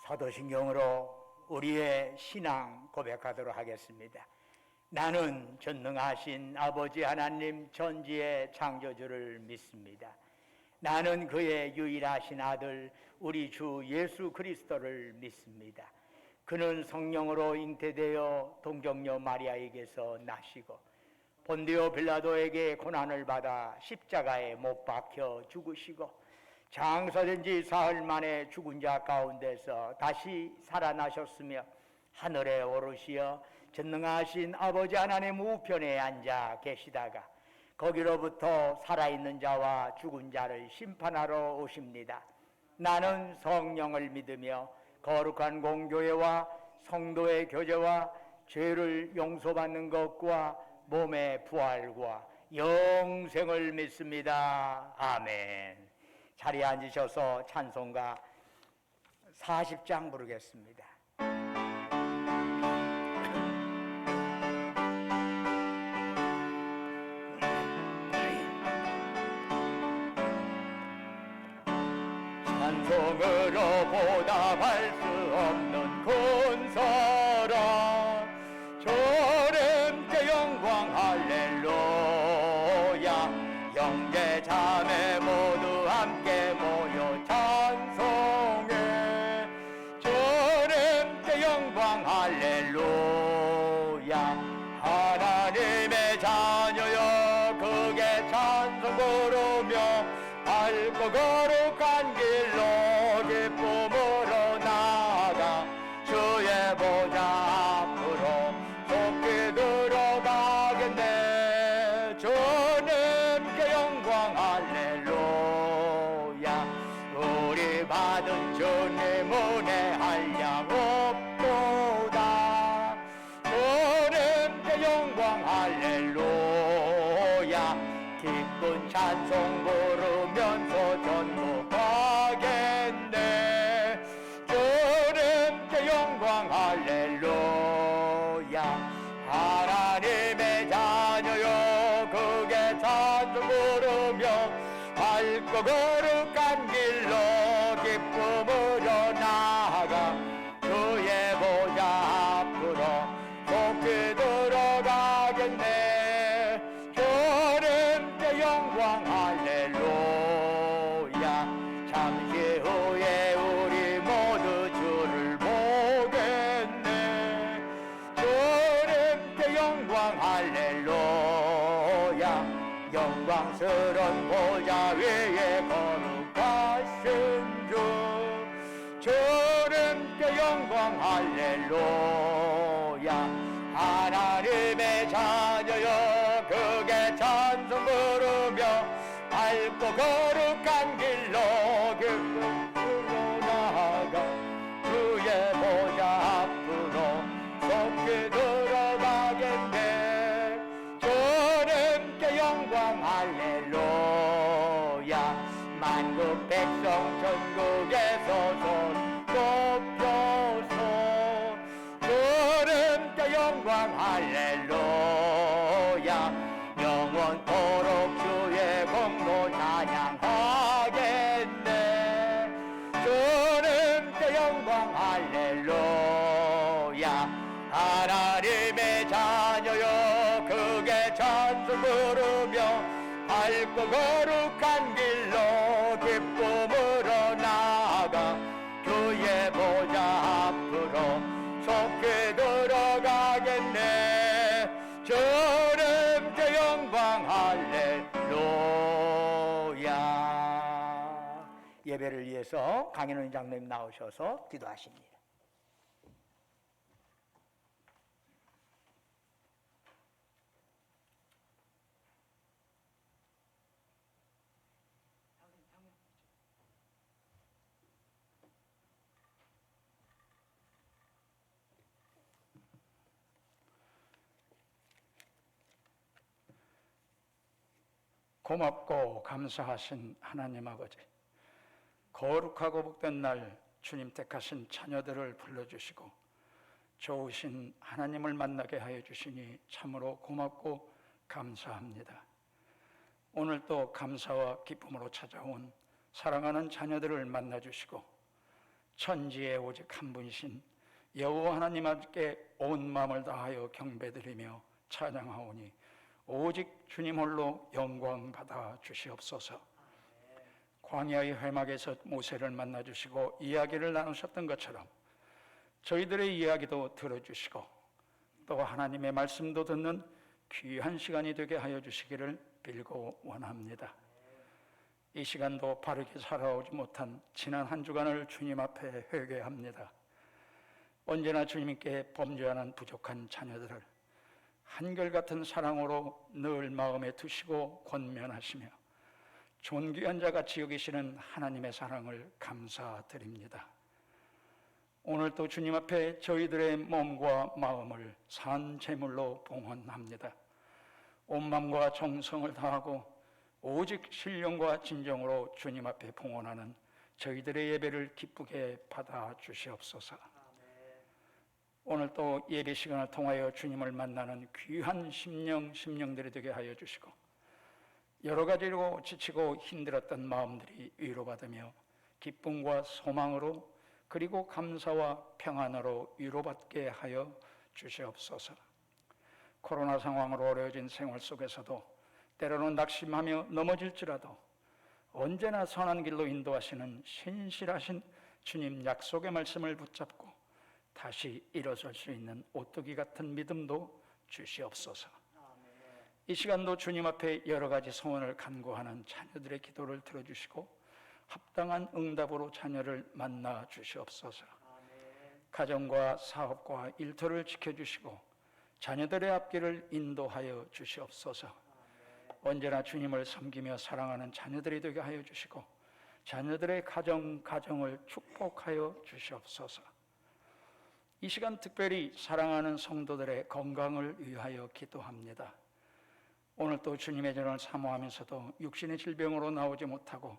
사도신경으로 우리의 신앙 고백하도록 하겠습니다. 나는 전능하신 아버지 하나님 전지의 창조주를 믿습니다. 나는 그의 유일하신 아들 우리 주 예수 그리스도를 믿습니다. 그는 성령으로 잉태되어 동정녀 마리아에게서 나시고 본디오 빌라도에게 고난을 받아 십자가에 못 박혀 죽으시고 장사된 지 사흘 만에 죽은 자 가운데서 다시 살아나셨으며 하늘에 오르시어 전능하신 아버지 하나님 우편에 앉아 계시다가 거기로부터 살아있는 자와 죽은 자를 심판하러 오십니다. 나는 성령을 믿으며 거룩한 공교회와 성도의 교제와 죄를 용서받는 것과 몸의 부활과 영생을 믿습니다. 아멘. 자리에 앉으셔서 찬송가 40장 부르겠습니다. 찬송으로 보답할 수 없는 근사랑 저름께 영광 할렐루야. 형제 자매 모두 함께 모여 찬송해. 저름께 영광 할렐루야. 하나님의 자녀여 크게 찬송 부르며 밝고 거룩한 길로 기쁨으로 나아가 주의 보좌 앞으로 속히 들어가겠네. 주님께 영광 할렐루야. 우리 받은 주님 은혜 한량 없도다. 주님께 영광 할렐루야. 기쁜 찬송 부르면서 전국하겠네. 주님께 영광 할렐루야. 하나님의 자녀여 크게 찬송 부르며 밝고 거룩한 길로 기쁨으로 나아가 주의 보좌 앞으로 속히 들어가겠네. 영광 할렐루야. 잠시 후에 우리 모두 주를 보겠네. 주님께 영광 할렐루야. 영광스러운 보좌 위에 거룩하신 주. 주님께 영광 할렐루야. 하나님의 자녀여 크게 찬송 부르며 밝고 거룩한 길로 기쁨으로 나아가 주의 보좌 앞으로 속히 들어가겠네. 주님께 영광 할렐루야. 만국 백성 전국에서 손 높여서 주님께 영광 할렐루야. 영원토록 주의 공로 찬양하겠네. 주님께 영광 할렐루야. 하나님의 자녀여 크게 찬송 부르며 밝고 거룩한 길로 기쁨으로 나아가 주의 보좌 앞으로 속히 들어가겠네. 주님께 영광 할렐루야. 예배를 위해서 강인원 장로님 나오셔서 기도하십니다. 고맙고 감사하신 하나님 아버지, 거룩하고 복된 날 주님 택하신 자녀들을 불러주시고 좋으신 하나님을 만나게 하여 주시니 참으로 고맙고 감사합니다. 오늘 또 감사와 기쁨으로 찾아온 사랑하는 자녀들을 만나주시고 천지에 오직 한 분이신 여호와 하나님께 온 마음을 다하여 경배드리며 찬양하오니 오직 주님 홀로 영광 받아 주시옵소서. 광야의 회막에서 모세를 만나 주시고 이야기를 나누셨던 것처럼 저희들의 이야기도 들어주시고 또 하나님의 말씀도 듣는 귀한 시간이 되게 하여 주시기를 빌고 원합니다. 이 시간도 바르게 살아오지 못한 지난 한 주간을 주님 앞에 회개합니다. 언제나 주님께 범죄하는 부족한 자녀들을 한결같은 사랑으로 늘 마음에 두시고 권면하시며 존귀한 자같이 여기시는 하나님의 사랑을 감사드립니다. 오늘 또 주님 앞에 저희들의 몸과 마음을 산 제물로 봉헌합니다. 온 마음과 정성을 다하고 오직 신령과 진정으로 주님 앞에 봉헌하는 저희들의 예배를 기쁘게 받아 주시옵소서. 오늘 또 예배 시간을 통하여 주님을 만나는 귀한 심령들이 되게 하여 주시고 여러 가지로 지치고 힘들었던 마음들이 위로받으며 기쁨과 소망으로 그리고 감사와 평안으로 위로받게 하여 주시옵소서. 코로나 상황으로 어려워진 생활 속에서도 때로는 낙심하며 넘어질지라도 언제나 선한 길로 인도하시는 신실하신 주님 약속의 말씀을 붙잡고 다시 일어설 수 있는 오뚜기 같은 믿음도 주시옵소서. 이 시간도 주님 앞에 여러 가지 소원을 간구하는 자녀들의 기도를 들어주시고 합당한 응답으로 자녀를 만나 주시옵소서. 가정과 사업과 일터를 지켜주시고 자녀들의 앞길을 인도하여 주시옵소서. 언제나 주님을 섬기며 사랑하는 자녀들이 되게 하여 주시고 자녀들의 가정을 축복하여 주시옵소서. 이 시간 특별히 사랑하는 성도들의 건강을 위하여 기도합니다. 오늘 또 주님의 전을 사모하면서도 육신의 질병으로 나오지 못하고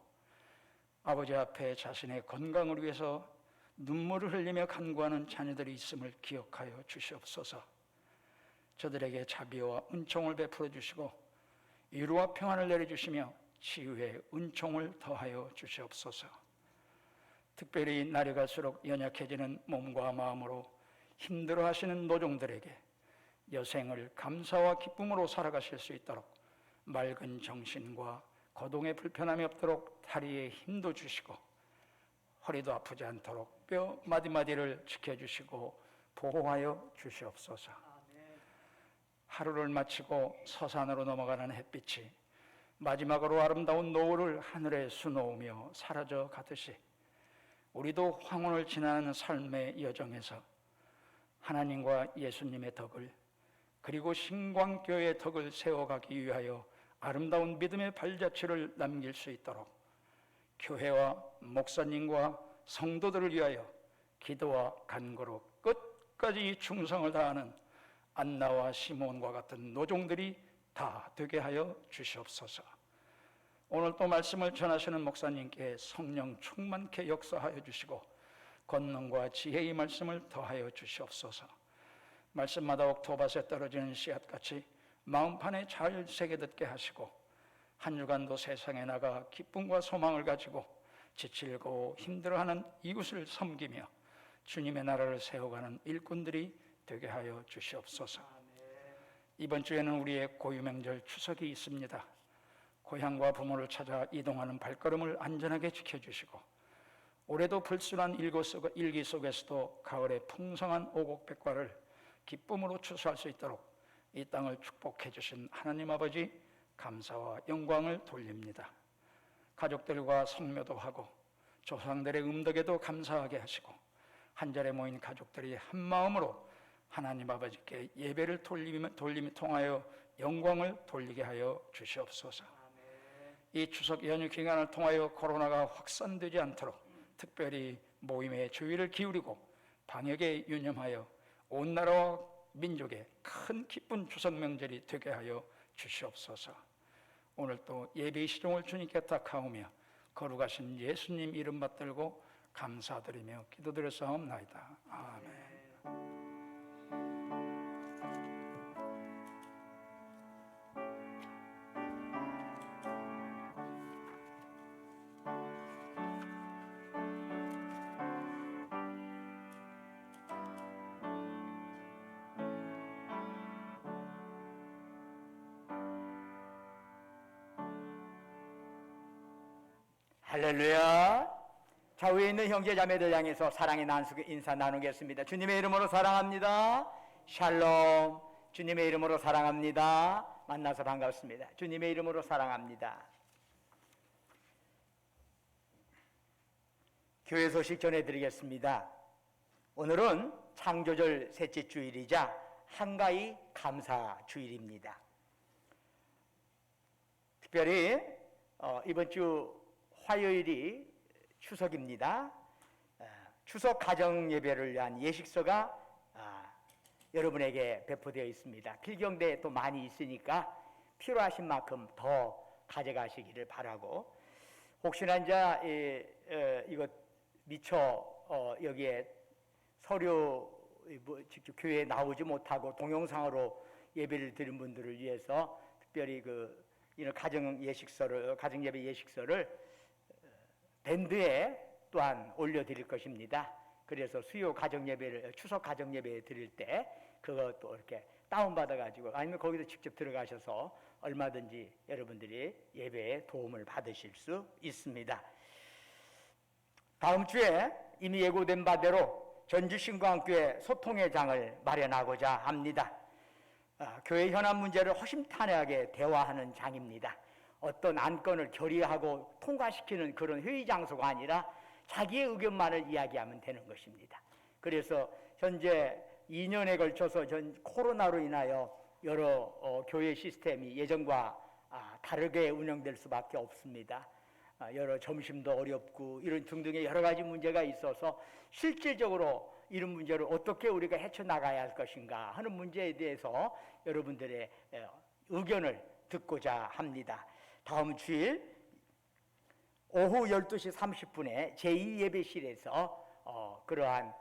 아버지 앞에 자신의 건강을 위해서 눈물을 흘리며 간구하는 자녀들이 있음을 기억하여 주시옵소서. 저들에게 자비와 은총을 베풀어 주시고 위로와 평안을 내려주시며 치유의 은총을 더하여 주시옵소서. 특별히 날이 갈수록 연약해지는 몸과 마음으로 힘들어하시는 노종들에게 여생을 감사와 기쁨으로 살아가실 수 있도록 맑은 정신과 거동에 불편함이 없도록 다리에 힘도 주시고 허리도 아프지 않도록 뼈 마디마디를 지켜주시고 보호하여 주시옵소서. 하루를 마치고 서산으로 넘어가는 햇빛이 마지막으로 아름다운 노을을 하늘에 수놓으며 사라져 가듯이 우리도 황혼을 지나는 삶의 여정에서 하나님과 예수님의 덕을 그리고 신광교회의 덕을 세워가기 위하여 아름다운 믿음의 발자취를 남길 수 있도록 교회와 목사님과 성도들을 위하여 기도와 간구로 끝까지 충성을 다하는 안나와 시몬과 같은 노종들이 다 되게 하여 주시옵소서. 오늘 또 말씀을 전하시는 목사님께 성령 충만케 역사하여 주시고 권능과 지혜의 말씀을 더하여 주시옵소서. 말씀마다 옥토밭에 떨어지는 씨앗같이 마음판에 잘 새겨 듣게 하시고 한 주간도 세상에 나가 기쁨과 소망을 가지고 지칠고 힘들어하는 이웃을 섬기며 주님의 나라를 세워가는 일꾼들이 되게 하여 주시옵소서. 이번 주에는 우리의 고유명절 추석이 있습니다. 고향과 부모를 찾아 이동하는 발걸음을 안전하게 지켜주시고 올해도 불순한 일기 속에서도 가을의 풍성한 오곡백과를 기쁨으로 추수할 수 있도록 이 땅을 축복해 주신 하나님 아버지 감사와 영광을 돌립니다. 가족들과 성묘도 하고 조상들의 음덕에도 감사하게 하시고 한자리에 모인 가족들이 한 마음으로 하나님 아버지께 예배를 돌림을 통하여 영광을 돌리게 하여 주시옵소서. 이 추석 연휴 기간을 통하여 코로나가 확산되지 않도록 특별히 모임에 주의를 기울이고 방역에 유념하여 온 나라와 민족의 큰 기쁜 추석 명절이 되게 하여 주시옵소서. 오늘 또 예배의 시종을 주님께 탁하오며 거룩하신 예수님 이름 받들고 감사드리며 기도드렸사옵나이다. 아멘. 할렐루야. 좌우에 있는 형제 자매들 향해서 사랑의 인사 나누겠습니다. 주님의 이름으로 사랑합니다. 샬롬. 주님의 이름으로 사랑합니다. 만나서 반갑습니다. 주님의 이름으로 사랑합니다. 교회 소식 전해드리겠습니다. 오늘은 창조절 셋째 주일이자 한가위 감사 주일입니다. 특별히 이번 주 화요일이 추석입니다. 추석 가정 예배를 위한 예식서가 여러분에게 배포되어 있습니다. 필경대에 또 많이 있으니까 필요하신 만큼 더 가져가시기를 바라고, 혹시나 이제 이거 미처 여기에 서류 직접 교회에 나오지 못하고 동영상으로 예배를 드린 분들을 위해서 특별히 이런 가정 예배 예식서를 밴드에 또한 올려드릴 것입니다. 그래서 추석 가정 예배 드릴 때 그것도 이렇게 다운받아 가지고, 아니면 거기서 직접 들어가셔서 얼마든지 여러분들이 예배에 도움을 받으실 수 있습니다. 다음 주에 이미 예고된 바대로 전주신광교회 소통의 장을 마련하고자 합니다. 교회 현안 문제를 허심탄회하게 대화하는 장입니다. 어떤 안건을 결의하고 통과시키는 그런 회의 장소가 아니라 자기의 의견만을 이야기하면 되는 것입니다. 그래서 현재 2년에 걸쳐서 코로나로 인하여 여러 교회 시스템이 예전과 다르게 운영될 수밖에 없습니다. 여러 점심도 어렵고 이런 등등의 여러 가지 문제가 있어서 실질적으로 이런 문제를 어떻게 우리가 헤쳐나가야 할 것인가 하는 문제에 대해서 여러분들의 의견을 듣고자 합니다. 다음 주일 오후 12시 30분에 제2예배실에서 그러한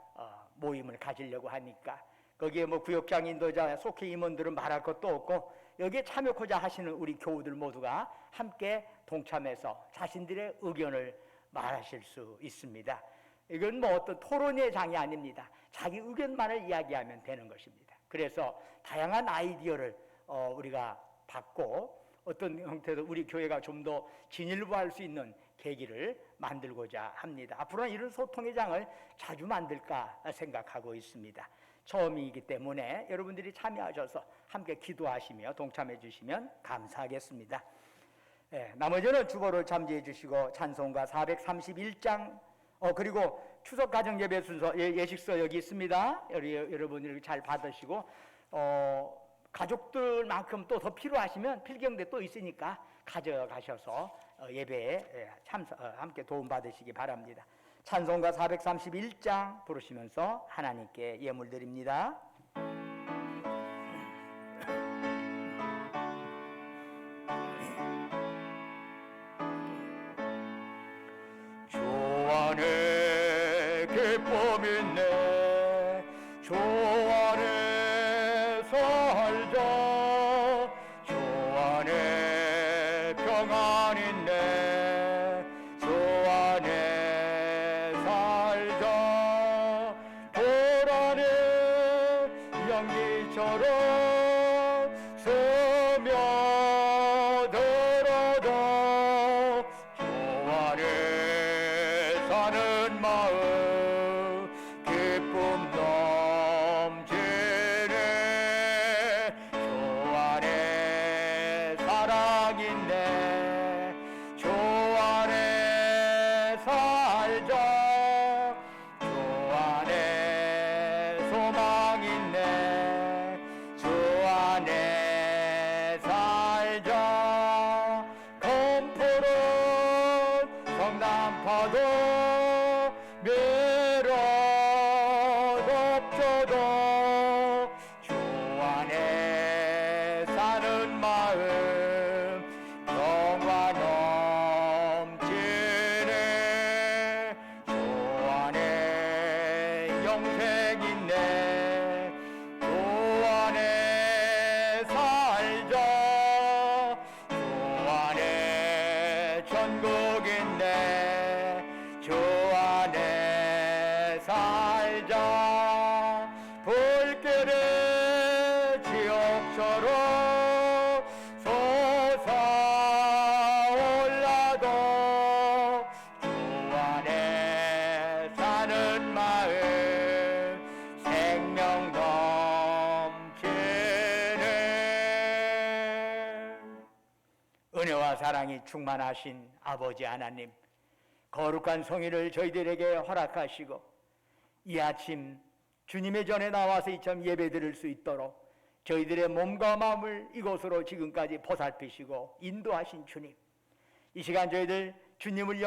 모임을 가지려고 하니까, 거기에 구역장 인도자 속회 임원들은 말할 것도 없고 여기에 참여하고자 하시는 우리 교우들 모두가 함께 동참해서 자신들의 의견을 말하실 수 있습니다. 이건 어떤 토론의 장이 아닙니다. 자기 의견만을 이야기하면 되는 것입니다. 그래서 다양한 아이디어를 우리가 받고 어떤 형태로 우리 교회가 좀 더 진일보할 수 있는 계기를 만들고자 합니다. 앞으로는 이런 소통의 장을 자주 만들까 생각하고 있습니다. 처음이기 때문에 여러분들이 참여하셔서 함께 기도하시며 동참해 주시면 감사하겠습니다. 나머지는 주보를 참조해 주시고 찬송가 431장, 그리고 추석 가정 예배 순서 예식서 여기 있습니다. 여러분들이 잘 받으시고 가족들만큼 또 더 필요하시면 필경대 또 있으니까 가져가셔서 예배에 함께 도움 받으시기 바랍니다. 찬송가 431장 부르시면서 하나님께 예물 드립니다. 주 안에 기쁨 있네, 주 안에 살자, 주 안에 평안 있네, 주 안에 살자. 돌 안에 연기처럼 스며들어도 주 안에 사는 마음 기쁨 넘치네, 주 안에 사랑 있네, 주 안에 살자, 주 안에 소망 있네, 주 안에 살자. 검푸른 성남파도 밀어덮쳐도 주 안에 사는 마음 평화 넘치네, 주 안에 영생 있네, 주 안에 살자, 주 안에 천국 있네, 주 안에 살자. 불길의 지옥처럼 솟아올라도 사랑이 충만하신 아버지 하나님, 거룩한 성의를 저희들에게 허락하시고 이 아침 주님의 전에 나와서 이처럼 예배드릴 수 있도록 저희들의 몸과 마음을 이곳으로 지금까지 보살피시고 인도하신 주님, 이 시간 저희들 주님을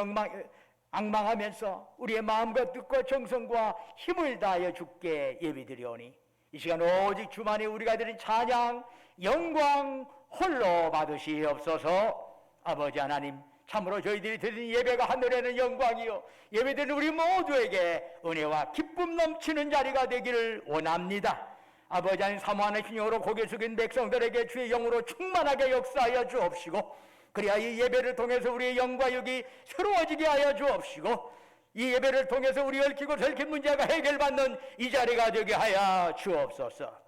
앙망하면서 우리의 마음과 뜻과 정성과 힘을 다하여 주께 예배드리오니 이 시간 오직 주만이 우리가 드린 찬양, 영광 홀로 받으시옵소서. 아버지 하나님, 참으로 저희들이 드린 예배가 하늘에는 영광이요 예배드리는 우리 모두에게 은혜와 기쁨 넘치는 자리가 되기를 원합니다. 아버지 하나님, 사모하는 신령으로 고개 숙인 백성들에게 주의 영으로 충만하게 역사하여 주옵시고, 그래야 이 예배를 통해서 우리의 영과 육이 새로워지게 하여 주옵시고, 이 예배를 통해서 우리 얽히고 설킨 문제가 해결받는 이 자리가 되게 하여 주옵소서.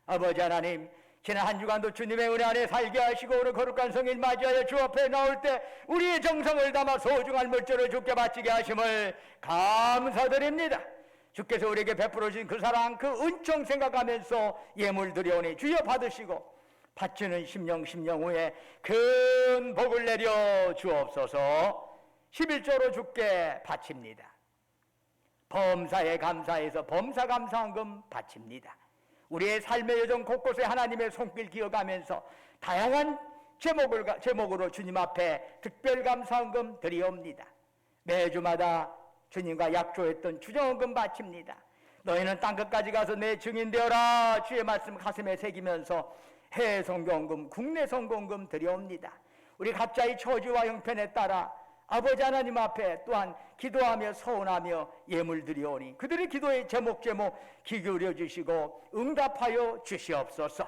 아버지 하나님, 지난 한 주간도 주님의 은혜 안에 살게 하시고 오늘 거룩한 성일 맞이하여 주 앞에 나올 때 우리의 정성을 담아 소중한 물질을 주께 바치게 하심을 감사드립니다. 주께서 우리에게 베풀어 주신 그 사랑, 그 은총 생각하면서 예물 드려오니 주여 받으시고 바치는 심령 후에 큰 복을 내려 주옵소서. 11조로 주께 바칩니다. 범사에 감사해서 범사 감사한금 바칩니다. 우리의 삶의 여정 곳곳에 하나님의 손길 기억하면서 다양한 제목으로 주님 앞에 특별 감사한금 드리옵니다. 매주마다 주님과 약조했던 주정헌금 바칩니다. 너희는 땅끝까지 가서 내 증인 되어라 주의 말씀 가슴에 새기면서 해외 선교헌금, 국내 선교헌금 드려옵니다. 우리 각자의 처지와 형편에 따라 아버지 하나님 앞에 또한 기도하며 서운하며 예물 드리오니 그들의 기도의 제목 귀 기울여 주시고 응답하여 주시옵소서.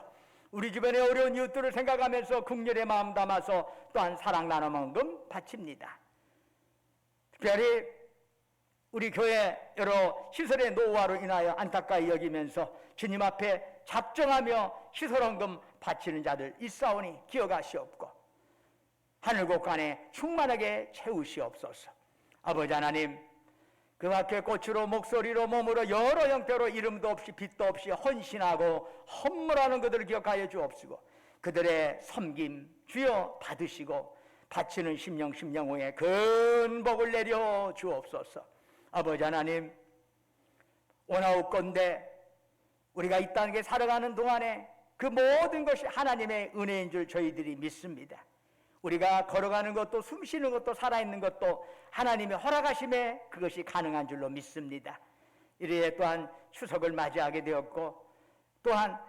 우리 주변의 어려운 이웃들을 생각하면서 긍휼의 마음 담아서 또한 사랑 나눔헌금 바칩니다. 특별히 우리 교회 여러 시설의 노후화로 인하여 안타까이 여기면서 주님 앞에 작정하며 시설헌금 바치는 자들 있사오니 기억하시옵고 하늘 곳간에 충만하게 채우시옵소서. 아버지 하나님, 그 밖에 꽃으로 목소리로 몸으로 여러 형태로 이름도 없이 빛도 없이 헌신하고 헌물하는 그들을 기억하여 주옵시고 그들의 섬김 주여 받으시고 바치는 심령 후에 큰 복을 내려 주옵소서. 아버지 하나님, 원하옵건대 우리가 이 땅에 살아가는 동안에 그 모든 것이 하나님의 은혜인 줄 저희들이 믿습니다. 우리가 걸어가는 것도 숨쉬는 것도 살아있는 것도 하나님의 허락하심에 그것이 가능한 줄로 믿습니다. 이래 또한 추석을 맞이하게 되었고 또한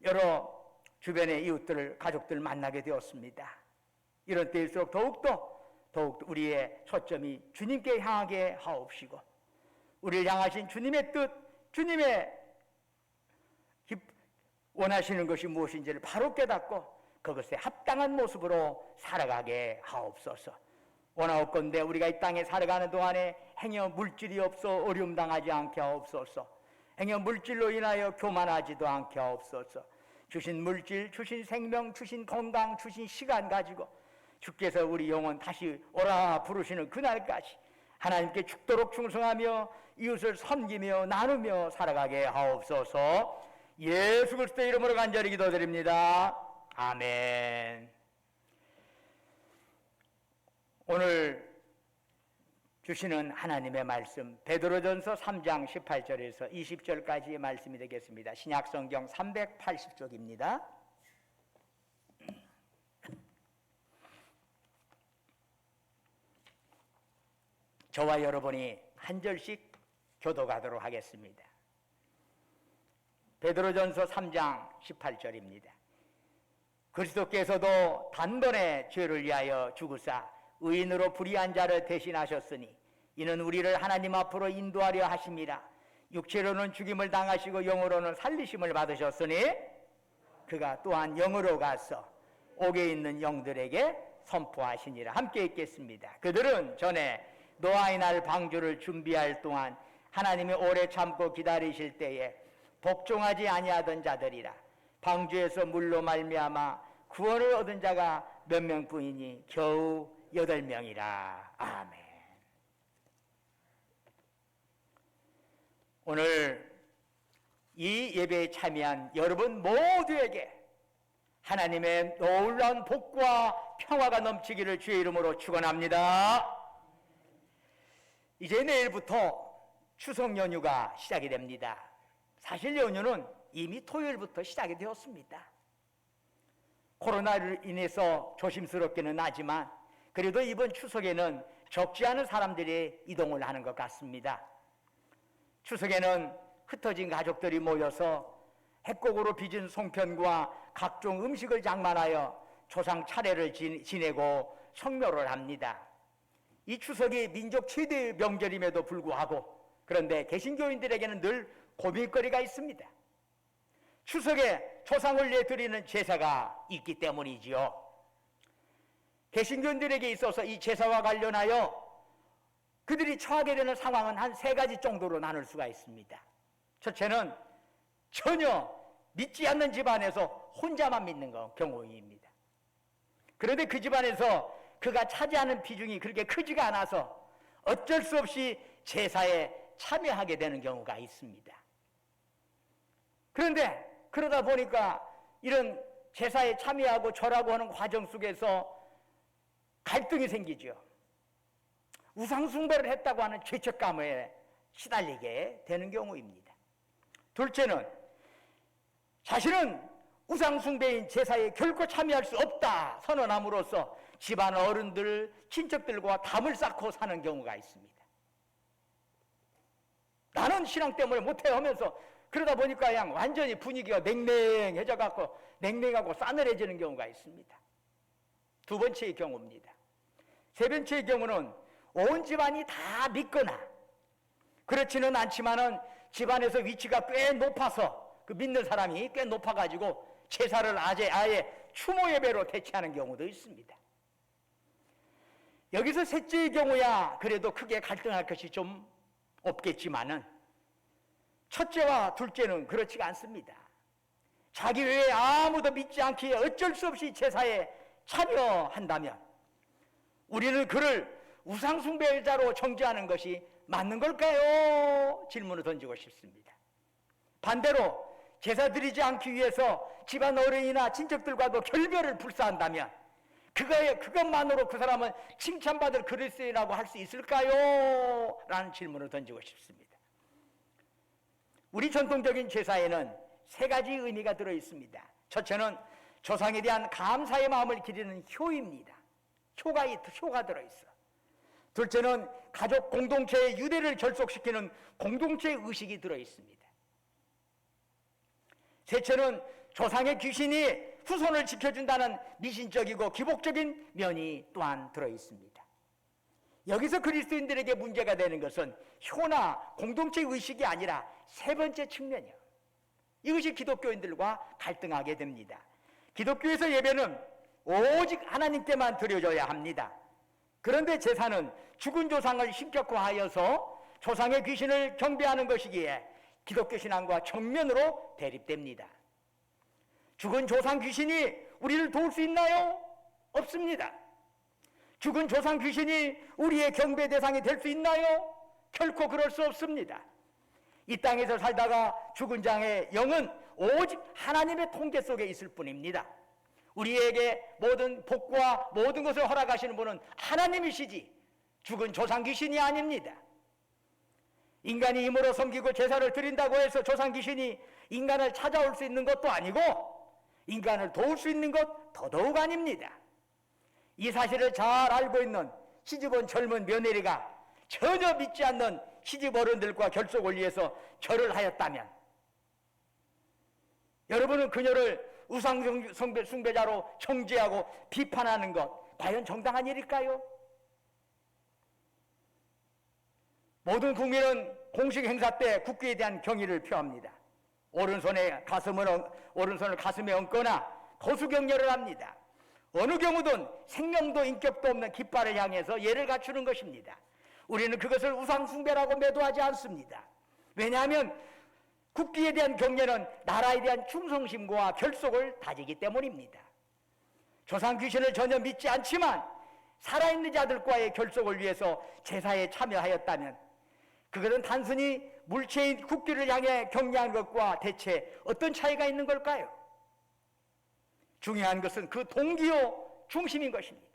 여러 주변의 이웃들을 가족들 만나게 되었습니다. 이런 때일수록 더욱 우리의 초점이 주님께 향하게 하옵시고 우리를 향하신 주님의 뜻, 주님의 원하시는 것이 무엇인지를 바로 깨닫고 그것에 합당한 모습으로 살아가게 하옵소서. 원하옵건대 우리가 이 땅에 살아가는 동안에 행여 물질이 없어 어려움 당하지 않게 하옵소서. 행여 물질로 인하여 교만하지도 않게 하옵소서. 주신 물질, 주신 생명, 주신 건강, 주신 시간 가지고 주께서 우리 영혼 다시 오라 부르시는 그날까지 하나님께 죽도록 충성하며 이웃을 섬기며 나누며 살아가게 하옵소서. 예수 그리스도의 이름으로 간절히 기도드립니다. 아멘. 오늘 주시는 하나님의 말씀 베드로전서 3장 18절에서 20절까지의 말씀이 되겠습니다. 신약성경 380쪽입니다. 저와 여러분이 한 절씩 교독하도록 하겠습니다. 베드로전서 3장 18절입니다. 그리스도께서도 단번에 죄를 위하여 죽으사 의인으로 불의한 자를 대신하셨으니 이는 우리를 하나님 앞으로 인도하려 하심이라. 육체로는 죽임을 당하시고 영으로는 살리심을 받으셨으니 그가 또한 영으로 가서 옥에 있는 영들에게 선포하시니라. 함께 읽겠습니다. 그들은 전에 노아의 날 방주를 준비할 동안 하나님이 오래 참고 기다리실 때에 복종하지 아니하던 자들이라. 방주에서 물로 말미암아 구원을 얻은 자가 몇 명뿐이니 겨우 8명이라. 아멘. 오늘 이 예배에 참여한 여러분 모두에게 하나님의 놀라운 복과 평화가 넘치기를 주의 이름으로 축원합니다. 이제 내일부터 추석 연휴가 시작이 됩니다. 사실 연휴는 이미 토요일부터 시작이 되었습니다. 코로나로 인해서 조심스럽기는 하지만 그래도 이번 추석에는 적지 않은 사람들이 이동을 하는 것 같습니다. 추석에는 흩어진 가족들이 모여서 핵곡으로 빚은 송편과 각종 음식을 장만하여 조상 차례를 지내고 성묘를 합니다. 이 추석이 민족 최대의 명절임에도 불구하고 그런데 개신교인들에게는 늘 고민거리가 있습니다. 추석에 조상을 위해 드리는 제사가 있기 때문이지요. 개신교인들에게 있어서 이 제사와 관련하여 그들이 처하게 되는 상황은 한 3가지 정도로 나눌 수가 있습니다. 첫째는 전혀 믿지 않는 집안에서 혼자만 믿는 경우입니다. 그런데 그 집안에서 그가 차지하는 비중이 그렇게 크지가 않아서 어쩔 수 없이 제사에 참여하게 되는 경우가 있습니다. 그런데 그러다 보니까 이런 제사에 참여하고 절하고 하는 과정 속에서 갈등이 생기죠. 우상숭배를 했다고 하는 죄책감에 시달리게 되는 경우입니다. 둘째는 자신은 우상숭배인 제사에 결코 참여할 수 없다 선언함으로써 집안 어른들, 친척들과 담을 쌓고 사는 경우가 있습니다. 나는 신앙 때문에 못해 하면서 그러다 보니까 그냥 완전히 분위기가 냉랭해져 갖고 냉랭하고 싸늘해지는 경우가 있습니다. 두 번째의 경우입니다. 세 번째의 경우는 온 집안이 다 믿거나 그렇지는 않지만은 집안에서 위치가 꽤 높아서 그 믿는 사람이 꽤 높아가지고 제사를 아예 추모 예배로 대체하는 경우도 있습니다. 여기서 셋째의 경우야 그래도 크게 갈등할 것이 좀 없겠지만은 첫째와 둘째는 그렇지가 않습니다. 자기 외에 아무도 믿지 않기에 어쩔 수 없이 제사에 참여한다면 우리는 그를 우상숭배자로 정죄하는 것이 맞는 걸까요? 질문을 던지고 싶습니다. 반대로 제사 드리지 않기 위해서 집안 어른이나 친척들과도 결별을 불사한다면 그것만으로 그 사람은 칭찬받을 그리스도인이라고 할 수 있을까요? 라는 질문을 던지고 싶습니다. 우리 전통적인 제사에는 3가지 의미가 들어있습니다. 첫째는 조상에 대한 감사의 마음을 기리는 효입니다. 효가 들어있어. 둘째는 가족 공동체의 유대를 결속시키는 공동체 의식이 들어있습니다. 셋째는 조상의 귀신이 후손을 지켜준다는 미신적이고 기복적인 면이 또한 들어있습니다. 여기서 그리스도인들에게 문제가 되는 것은 효나 공동체 의식이 아니라 3번째 측면이요. 이것이 기독교인들과 갈등하게 됩니다. 기독교에서 예배는 오직 하나님께만 드려져야 합니다. 그런데 제사는 죽은 조상을 신격화하여서 조상의 귀신을 경배하는 것이기에 기독교 신앙과 정면으로 대립됩니다. 죽은 조상 귀신이 우리를 도울 수 있나요? 없습니다. 죽은 조상 귀신이 우리의 경배 대상이 될 수 있나요? 결코 그럴 수 없습니다. 이 땅에서 살다가 죽은 자의 영은 오직 하나님의 통제 속에 있을 뿐입니다. 우리에게 모든 복과 모든 것을 허락하시는 분은 하나님이시지 죽은 조상 귀신이 아닙니다. 인간이 힘으로 섬기고 제사를 드린다고 해서 조상 귀신이 인간을 찾아올 수 있는 것도 아니고 인간을 도울 수 있는 것 더더욱 아닙니다. 이 사실을 잘 알고 있는 시집온 젊은 며느리가 전혀 믿지 않는 시집 어른들과 결속을 위해서 절을 하였다면 여러분은 그녀를 우상숭배자로 정죄하고 비판하는 것 과연 정당한 일일까요? 모든 국민은 공식 행사 때 국기에 대한 경의를 표합니다. 오른손을 가슴에 얹거나 거수경례를 합니다. 어느 경우든 생명도 인격도 없는 깃발을 향해서 예를 갖추는 것입니다. 우리는 그것을 우상숭배라고 매도하지 않습니다. 왜냐하면 국기에 대한 경례는 나라에 대한 충성심과 결속을 다지기 때문입니다. 조상 귀신을 전혀 믿지 않지만 살아있는 자들과의 결속을 위해서 제사에 참여하였다면 그것은 단순히 물체인 국기를 향해 경례한 것과 대체 어떤 차이가 있는 걸까요? 중요한 것은 그 동기요 중심인 것입니다.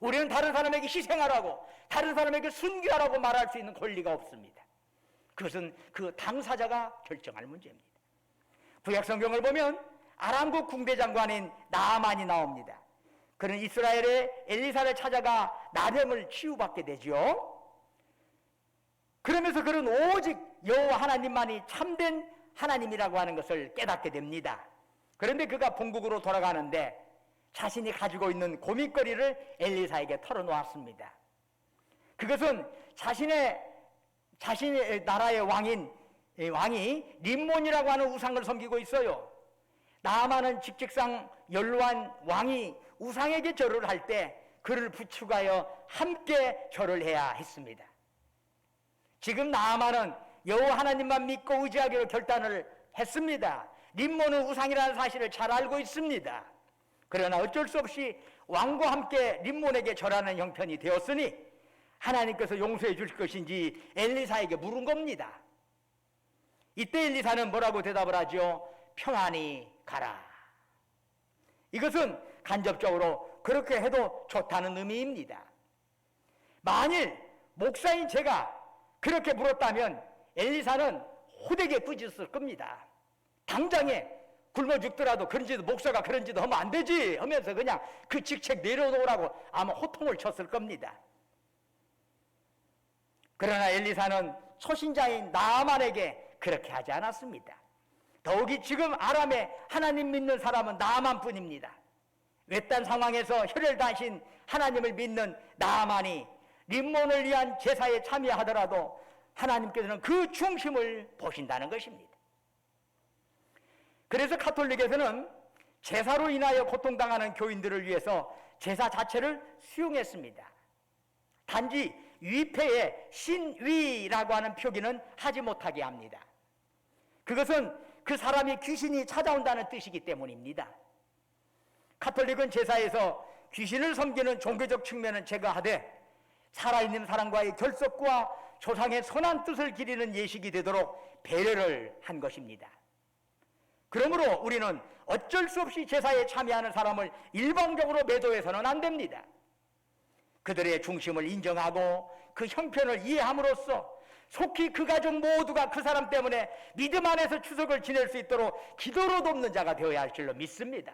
우리는 다른 사람에게 희생하라고, 다른 사람에게 순교하라고 말할 수 있는 권리가 없습니다. 그것은 그 당사자가 결정할 문제입니다. 구약 성경을 보면 아람국 궁대장관인 나아만이 나옵니다. 그는 이스라엘의 엘리사를 찾아가 나병을 치유받게 되죠. 그러면서 그는 오직 여호와 하나님만이 참된 하나님이라고 하는 것을 깨닫게 됩니다. 그런데 그가 본국으로 돌아가는데 자신이 가지고 있는 고민거리를 엘리사에게 털어놓았습니다. 그것은 자신의 나라의 왕이 림몬이라고 하는 우상을 섬기고 있어요. 나아만은 직책상 연로한 왕이 우상에게 절을 할 때 그를 부축하여 함께 절을 해야 했습니다. 지금 나아만은 여호와 하나님만 믿고 의지하기로 결단을 했습니다. 림몬은 우상이라는 사실을 잘 알고 있습니다. 그러나 어쩔 수 없이 왕과 함께 림몬에게 절하는 형편이 되었으니 하나님께서 용서해 주실 것인지 엘리사에게 물은 겁니다. 이때 엘리사는 뭐라고 대답을 하죠? 평안히 가라. 이것은 간접적으로 그렇게 해도 좋다는 의미입니다. 만일 목사인 제가 그렇게 물었다면 엘리사는 호되게 꾸짖었을 겁니다. 당장에 굶어 죽더라도 그런지도 목사가 그런지도 하면 안 되지 하면서 그냥 그 직책 내려놓으라고 아마 호통을 쳤을 겁니다. 그러나 엘리사는 초신자인 나아만에게 그렇게 하지 않았습니다. 더욱이 지금 아람에 하나님 믿는 사람은 나아만뿐입니다. 외딴 상황에서 혈혈단신 하나님을 믿는 나아만이 림몬을 위한 제사에 참여하더라도 하나님께서는 그 중심을 보신다는 것입니다. 그래서 카톨릭에서는 제사로 인하여 고통당하는 교인들을 위해서 제사 자체를 수용했습니다. 단지 위패에 신위라고 하는 표기는 하지 못하게 합니다. 그것은 그 사람이 귀신이 찾아온다는 뜻이기 때문입니다. 카톨릭은 제사에서 귀신을 섬기는 종교적 측면은 제거하되 살아있는 사람과의 결속과 조상의 선한 뜻을 기리는 예식이 되도록 배려를 한 것입니다. 그러므로 우리는 어쩔 수 없이 제사에 참여하는 사람을 일방적으로 매도해서는 안 됩니다. 그들의 중심을 인정하고 그 형편을 이해함으로써 속히 그 가족 모두가 그 사람 때문에 믿음 안에서 추석을 지낼 수 있도록 기도로 돕는 자가 되어야 할 줄로 믿습니다.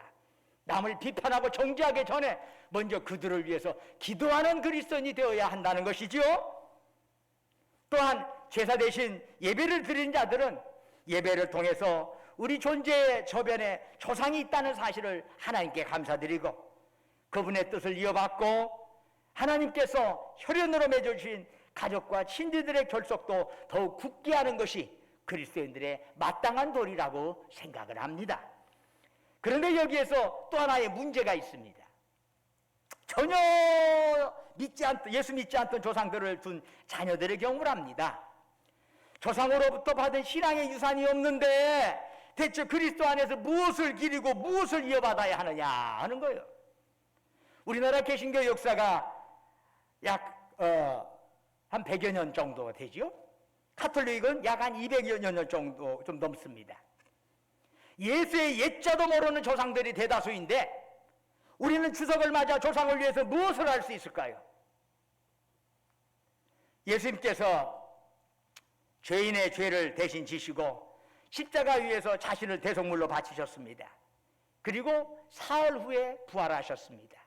남을 비판하고 정죄하기 전에 먼저 그들을 위해서 기도하는 그리스도인이 되어야 한다는 것이지요. 또한 제사 대신 예배를 드리는 자들은 예배를 통해서 우리 존재의 저변에 조상이 있다는 사실을 하나님께 감사드리고 그분의 뜻을 이어받고 하나님께서 혈연으로 맺어주신 가족과 친지들의 결속도 더욱 굳게 하는 것이 그리스도인들의 마땅한 도리라고 생각을 합니다. 그런데 여기에서 또 하나의 문제가 있습니다. 전혀 예수 믿지 않던 조상들을 둔 자녀들의 경우를 합니다. 조상으로부터 받은 신앙의 유산이 없는데 대체 그리스도 안에서 무엇을 기리고 무엇을 이어받아야 하느냐 하는 거예요. 우리나라 개신교 역사가 약 한 100여 년 정도 되죠. 카톨릭은 약 한 200여 년 정도 좀 넘습니다. 예수의 옛자도 모르는 조상들이 대다수인데 우리는 추석을 맞아 조상을 위해서 무엇을 할 수 있을까요? 예수님께서 죄인의 죄를 대신 지시고 십자가 위에서 자신을 대속물로 바치셨습니다. 그리고 사흘 후에 부활하셨습니다.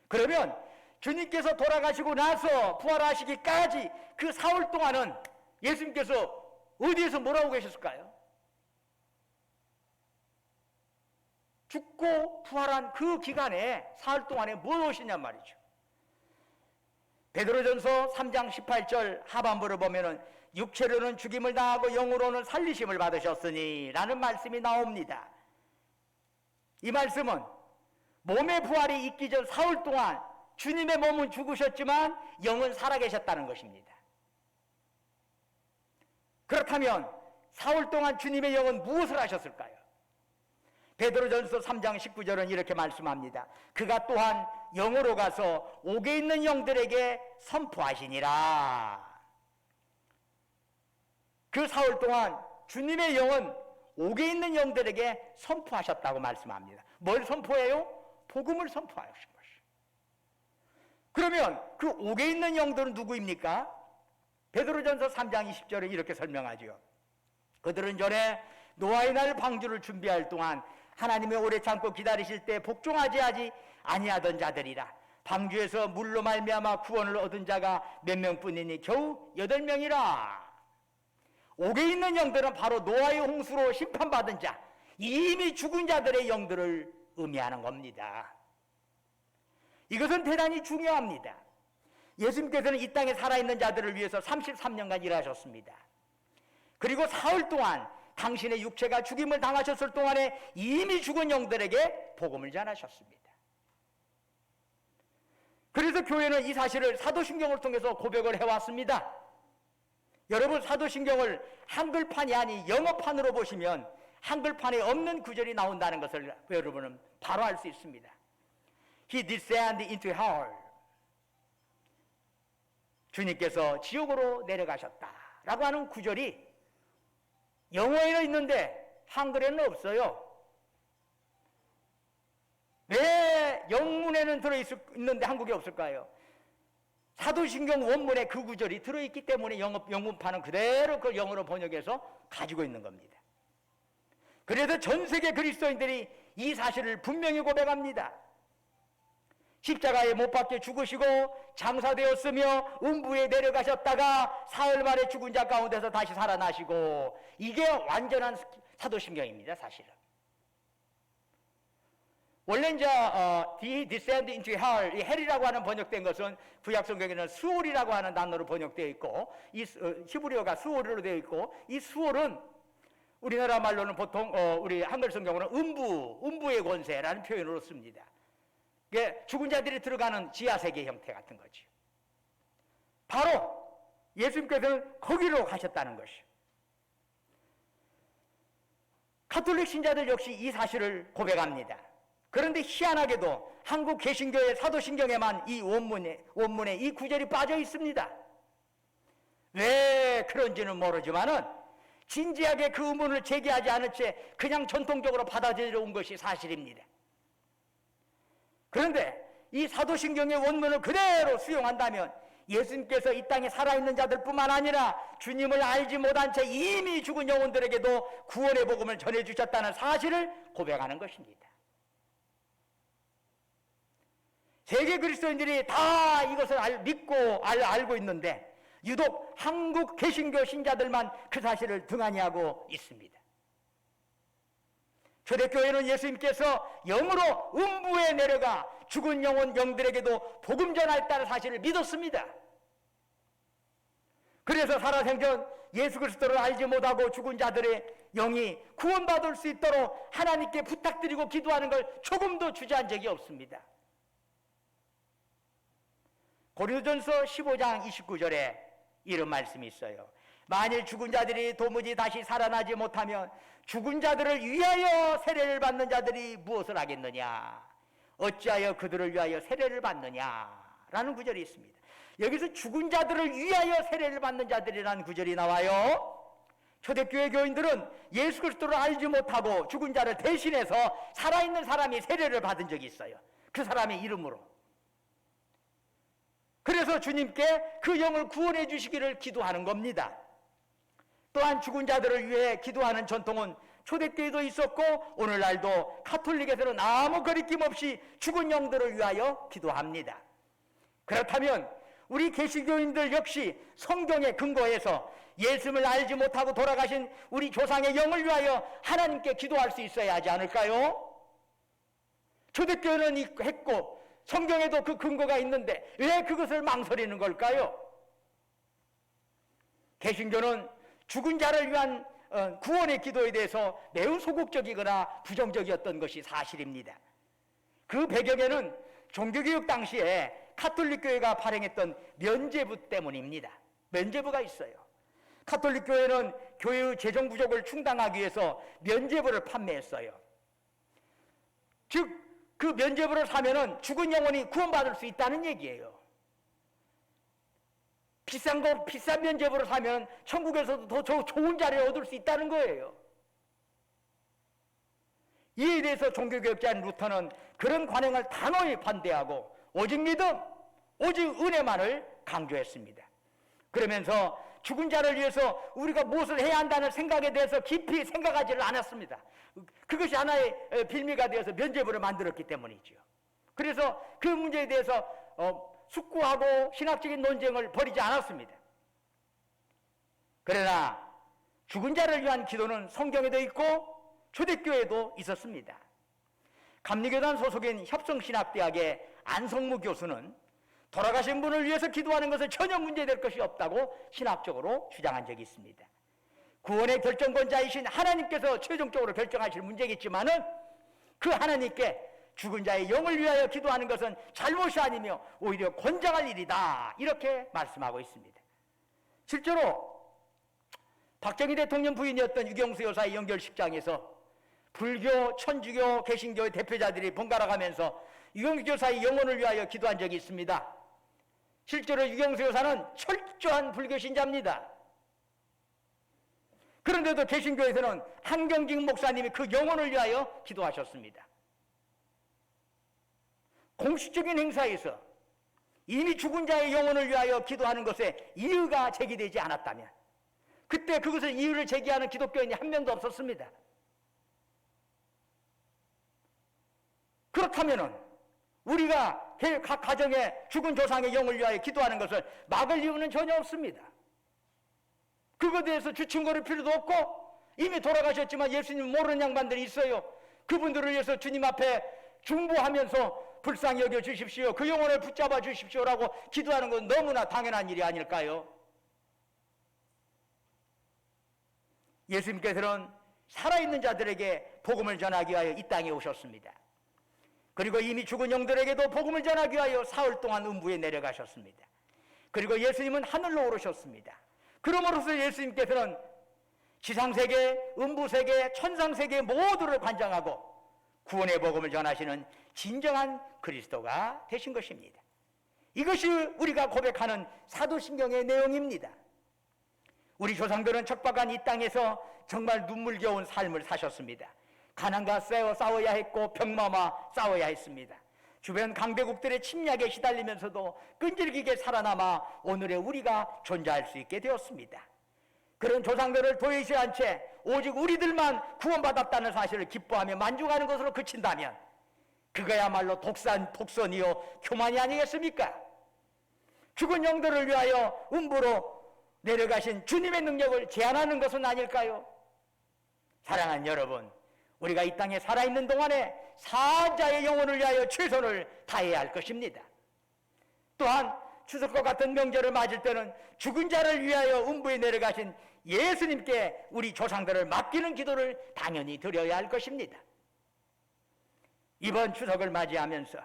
그러면 주님께서 돌아가시고 나서 부활하시기까지 그 사흘 동안은 예수님께서 어디에서 뭐라고 계셨을까요? 죽고 부활한 그 기간에 사흘 동안에 뭘 하시냔 말이죠. 베드로전서 3장 18절 하반부를 보면은 육체로는 죽임을 당하고 영으로는 살리심을 받으셨으니 라는 말씀이 나옵니다. 이 말씀은 몸의 부활이 있기 전 사흘 동안 주님의 몸은 죽으셨지만 영은 살아계셨다는 것입니다. 그렇다면 사흘 동안 주님의 영은 무엇을 하셨을까요? 베드로전서 3장 19절은 이렇게 말씀합니다. 그가 또한 영으로 가서 옥에 있는 영들에게 선포하시니라. 그 사흘 동안 주님의 영은 옥에 있는 영들에게 선포하셨다고 말씀합니다. 뭘 선포해요? 복음을 선포하신 것이에요. 그러면 그 옥에 있는 영들은 누구입니까? 베드로전서 3장 20절에 이렇게 설명하죠. 그들은 전에 노아의 날 방주를 준비할 동안 하나님의 오래 참고 기다리실 때 복종하지 아니하던 자들이라. 방주에서 물로 말미암아 구원을 얻은 자가 몇 명뿐이니 겨우 8명이라. 옥에 있는 영들은 바로 노아의 홍수로 심판받은 자, 이미 죽은 자들의 영들을 의미하는 겁니다. 이것은 대단히 중요합니다. 예수님께서는 이 땅에 살아있는 자들을 위해서 33년간 일하셨습니다. 그리고 사흘 동안 당신의 육체가 죽임을 당하셨을 동안에 이미 죽은 영들에게 복음을 전하셨습니다. 그래서 교회는 이 사실을 사도신경을 통해서 고백을 해왔습니다. 여러분, 사도신경을 한글판이 아닌 영어판으로 보시면 한글판에 없는 구절이 나온다는 것을 여러분은 바로 알 수 있습니다. He descended into hell. 주님께서 지옥으로 내려가셨다라고 하는 구절이 영어에는 있는데 한글에는 없어요. 왜 영문에는 들어있는데 한국에 없을까요? 사도신경 원문에 그 구절이 들어있기 때문에 영문판은 그대로 그걸 영어로 번역해서 가지고 있는 겁니다. 그래서 전 세계 그리스도인들이 이 사실을 분명히 고백합니다. 십자가에 못 박혀 죽으시고 장사되었으며 음부에 내려가셨다가 사흘 만에 죽은 자 가운데서 다시 살아나시고, 이게 완전한 사도신경입니다. 사실은 원래 이제 He descended into hell, 이 헬이라고 하는 번역된 것은 구약 성경에는 수올이라고 하는 단어로 번역되어 있고, 이 히브리어가 수올로 되어 있고, 이 수올은 우리나라 말로는 보통 우리 한글 성경으로는 음부의 권세라는 표현으로 씁니다. 이게 죽은 자들이 들어가는 지하세계 형태 같은 거죠. 바로 예수님께서는 거기로 가셨다는 것이요. 가톨릭 신자들 역시 이 사실을 고백합니다. 그런데 희한하게도 한국 개신교의 사도신경에만 이 원문에 이 구절이 빠져 있습니다. 왜 그런지는 모르지만은 진지하게 그 의문을 제기하지 않은 채 그냥 전통적으로 받아들여 온 것이 사실입니다. 그런데 이 사도신경의 원문을 그대로 수용한다면 예수님께서 이 땅에 살아있는 자들뿐만 아니라 주님을 알지 못한 채 이미 죽은 영혼들에게도 구원의 복음을 전해주셨다는 사실을 고백하는 것입니다. 세계 그리스도인들이 다 이것을 믿고 알고 있는데 유독 한국 개신교 신자들만 그 사실을 등한히 하고 있습니다. 초대교회는 예수님께서 영으로 음부에 내려가 죽은 영들에게도 복음 전하였다는 사실을 믿었습니다. 그래서 살아생전 예수 그리스도를 알지 못하고 죽은 자들의 영이 구원받을 수 있도록 하나님께 부탁드리고 기도하는 걸 조금도 주저한 적이 없습니다. 고린도전서 15장 29절에 이런 말씀이 있어요. 만일 죽은 자들이 도무지 다시 살아나지 못하면 죽은 자들을 위하여 세례를 받는 자들이 무엇을 하겠느냐? 어찌하여 그들을 위하여 세례를 받느냐? 라는 구절이 있습니다. 여기서 죽은 자들을 위하여 세례를 받는 자들이라는 구절이 나와요. 초대교회 교인들은 예수 그리스도를 알지 못하고 죽은 자를 대신해서 살아있는 사람이 세례를 받은 적이 있어요. 그 사람의 이름으로. 그래서 주님께 그 영을 구원해 주시기를 기도하는 겁니다. 또한 죽은 자들을 위해 기도하는 전통은 초대교회도 있었고 오늘날도 가톨릭에서는 아무 거리낌 없이 죽은 영들을 위하여 기도합니다. 그렇다면 우리 개신교인들 역시 성경에 근거해서 예수를 알지 못하고 돌아가신 우리 조상의 영을 위하여 하나님께 기도할 수 있어야 하지 않을까요? 초대교회는 했고 성경에도 그 근거가 있는데 왜 그것을 망설이는 걸까요? 개신교는 죽은 자를 위한 구원의 기도에 대해서 매우 소극적이거나 부정적이었던 것이 사실입니다. 그 배경에는 종교개혁 당시에 가톨릭 교회가 발행했던 면죄부 때문입니다. 면죄부가 있어요. 가톨릭 교회는 교회의 재정 부족을 충당하기 위해서 면죄부를 판매했어요. 즉 그 면죄부를 사면은 죽은 영혼이 구원받을 수 있다는 얘기예요. 비싼 면죄부를 사면 천국에서도 더 좋은 자리를 얻을 수 있다는 거예요. 이에 대해서 종교개혁자인 루터는 그런 관행을 단호히 반대하고 오직 믿음, 오직 은혜만을 강조했습니다. 그러면서 죽은 자를 위해서 우리가 무엇을 해야 한다는 생각에 대해서 깊이 생각하지를 않았습니다. 그것이 하나의 빌미가 되어서 면죄부를 만들었기 때문이죠. 그래서 그 문제에 대해서 숙고하고 신학적인 논쟁을 벌이지 않았습니다. 그러나 죽은 자를 위한 기도는 성경에도 있고 초대교회에도 있었습니다. 감리교단 소속인 협성신학대학의 안성무 교수는 돌아가신 분을 위해서 기도하는 것은 전혀 문제될 것이 없다고 신학적으로 주장한 적이 있습니다. 구원의 결정권자이신 하나님께서 최종적으로 결정하실 문제겠지만은 그 하나님께 죽은 자의 영을 위하여 기도하는 것은 잘못이 아니며 오히려 권장할 일이다, 이렇게 말씀하고 있습니다. 실제로 박정희 대통령 부인이었던 유경수 여사의 영결식장에서 불교, 천주교, 개신교의 대표자들이 번갈아 가면서 유경수 여사의 영혼을 위하여 기도한 적이 있습니다. 실제로 유경수 여사는 철저한 불교 신자입니다. 그런데도 개신교에서는 한경직 목사님이 그 영혼을 위하여 기도하셨습니다. 공식적인 행사에서 이미 죽은 자의 영혼을 위하여 기도하는 것에 이유가 제기되지 않았다면 그때 그것을 이유를 제기하는 기독교인이 한 명도 없었습니다. 그렇다면은 우리가 각 가정에 죽은 조상의 영을 위하여 기도하는 것을 막을 이유는 전혀 없습니다. 그것에 대해서 주춤거릴 필요도 없고, 이미 돌아가셨지만 예수님 모르는 양반들이 있어요. 그분들을 위해서 주님 앞에 중보하면서 불쌍히 여겨 주십시오, 그 영혼을 붙잡아 주십시오라고 기도하는 건 너무나 당연한 일이 아닐까요? 예수님께서는 살아있는 자들에게 복음을 전하기 위하여 이 땅에 오셨습니다. 그리고 이미 죽은 영들에게도 복음을 전하기 위하여 사흘 동안 음부에 내려가셨습니다. 그리고 예수님은 하늘로 오르셨습니다. 그러므로서 예수님께서는 지상세계, 음부세계, 천상세계 모두를 관장하고 구원의 복음을 전하시는 진정한 그리스도가 되신 것입니다. 이것이 우리가 고백하는 사도신경의 내용입니다. 우리 조상들은 척박한 이 땅에서 정말 눈물겨운 삶을 사셨습니다. 가난과 싸워야 했고 병마와 싸워야 했습니다. 주변 강대국들의 침략에 시달리면서도 끈질기게 살아남아 오늘의 우리가 존재할 수 있게 되었습니다. 그런 조상들을 도외시한 채 오직 우리들만 구원받았다는 사실을 기뻐하며 만족하는 것으로 그친다면 그거야말로 독선이요 교만이 아니겠습니까? 죽은 영들을 위하여 음부로 내려가신 주님의 능력을 제한하는 것은 아닐까요? 사랑하는 여러분, 우리가 이 땅에 살아있는 동안에 사자의 영혼을 위하여 최선을 다해야 할 것입니다. 또한 추석과 같은 명절을 맞을 때는 죽은 자를 위하여 음부에 내려가신 예수님께 우리 조상들을 맡기는 기도를 당연히 드려야 할 것입니다. 이번 추석을 맞이하면서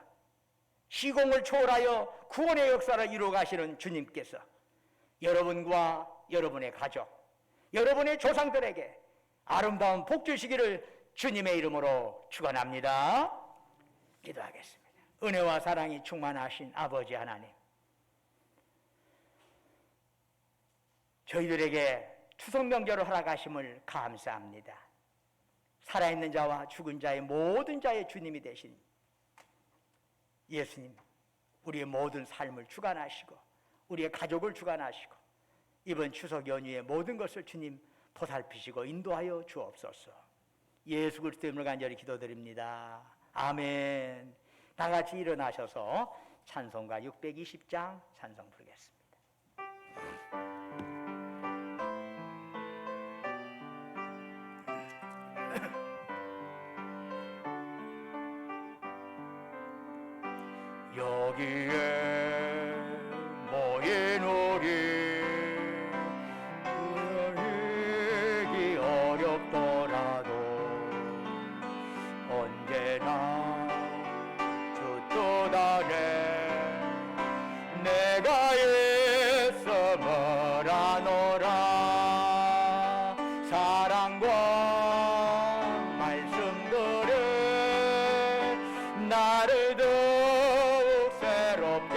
시공을 초월하여 구원의 역사를 이루어 가시는 주님께서 여러분과 여러분의 가족, 여러분의 조상들에게 아름다운 복 주시기를 주님의 이름으로 축원합니다. 기도하겠습니다. 은혜와 사랑이 충만하신 아버지 하나님, 저희들에게 추석 명절을 허락하심을 감사합니다. 살아있는 자와 죽은 자의 모든 자의 주님이 되신 예수님, 우리의 모든 삶을 주관하시고 우리의 가족을 주관하시고 이번 추석 연휴의 모든 것을 주님 보살피시고 인도하여 주옵소서. 예수 그리스도 이름으로 간절히 기도드립니다. 아멘. 다 같이 일어나셔서 찬송가 620장 찬송 부르겠습니다. 여기에 모인 우리 그러기 어렵더라도 언제나 주 뜻 안에 내가 있음을 아노라. 사랑과 말씀들을 나를 더욱 새롭게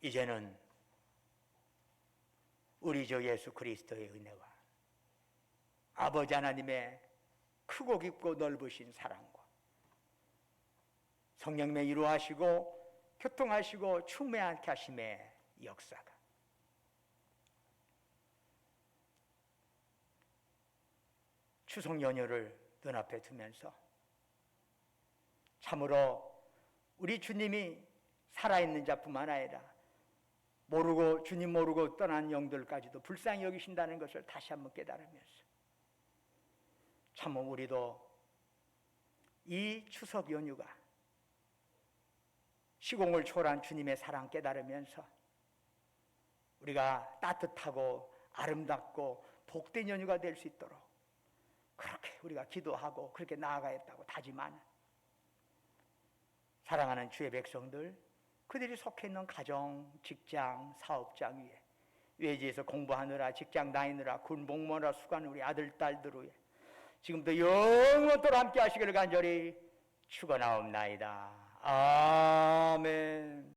이제는 우리 주 예수 그리스도의 은혜와 아버지 하나님의 크고 깊고 넓으신 사랑과 성령님의 이루하시고 교통하시고 충만케 하심의 역사가 추석 연휴를 눈앞에 두면서 참으로 우리 주님이 살아있는 자뿐만 아니라 모르고 주님 모르고 떠난 영들까지도 불쌍히 여기신다는 것을 다시 한번 깨달으면서 참 우리도 이 추석 연휴가 시공을 초월한 주님의 사랑 깨달으면서 우리가 따뜻하고 아름답고 복된 연휴가 될 수 있도록 그렇게 우리가 기도하고 그렇게 나아가겠다고 다짐하는 사랑하는 주의 백성들, 그들이 속해 있는 가정, 직장, 사업장 위에 외지에서 공부하느라 직장 다니느라 군복무하느라 수고하는 우리 아들, 딸들 위에 지금도 영원토록 함께 하시기를 간절히 축원하옵나이다. 아멘.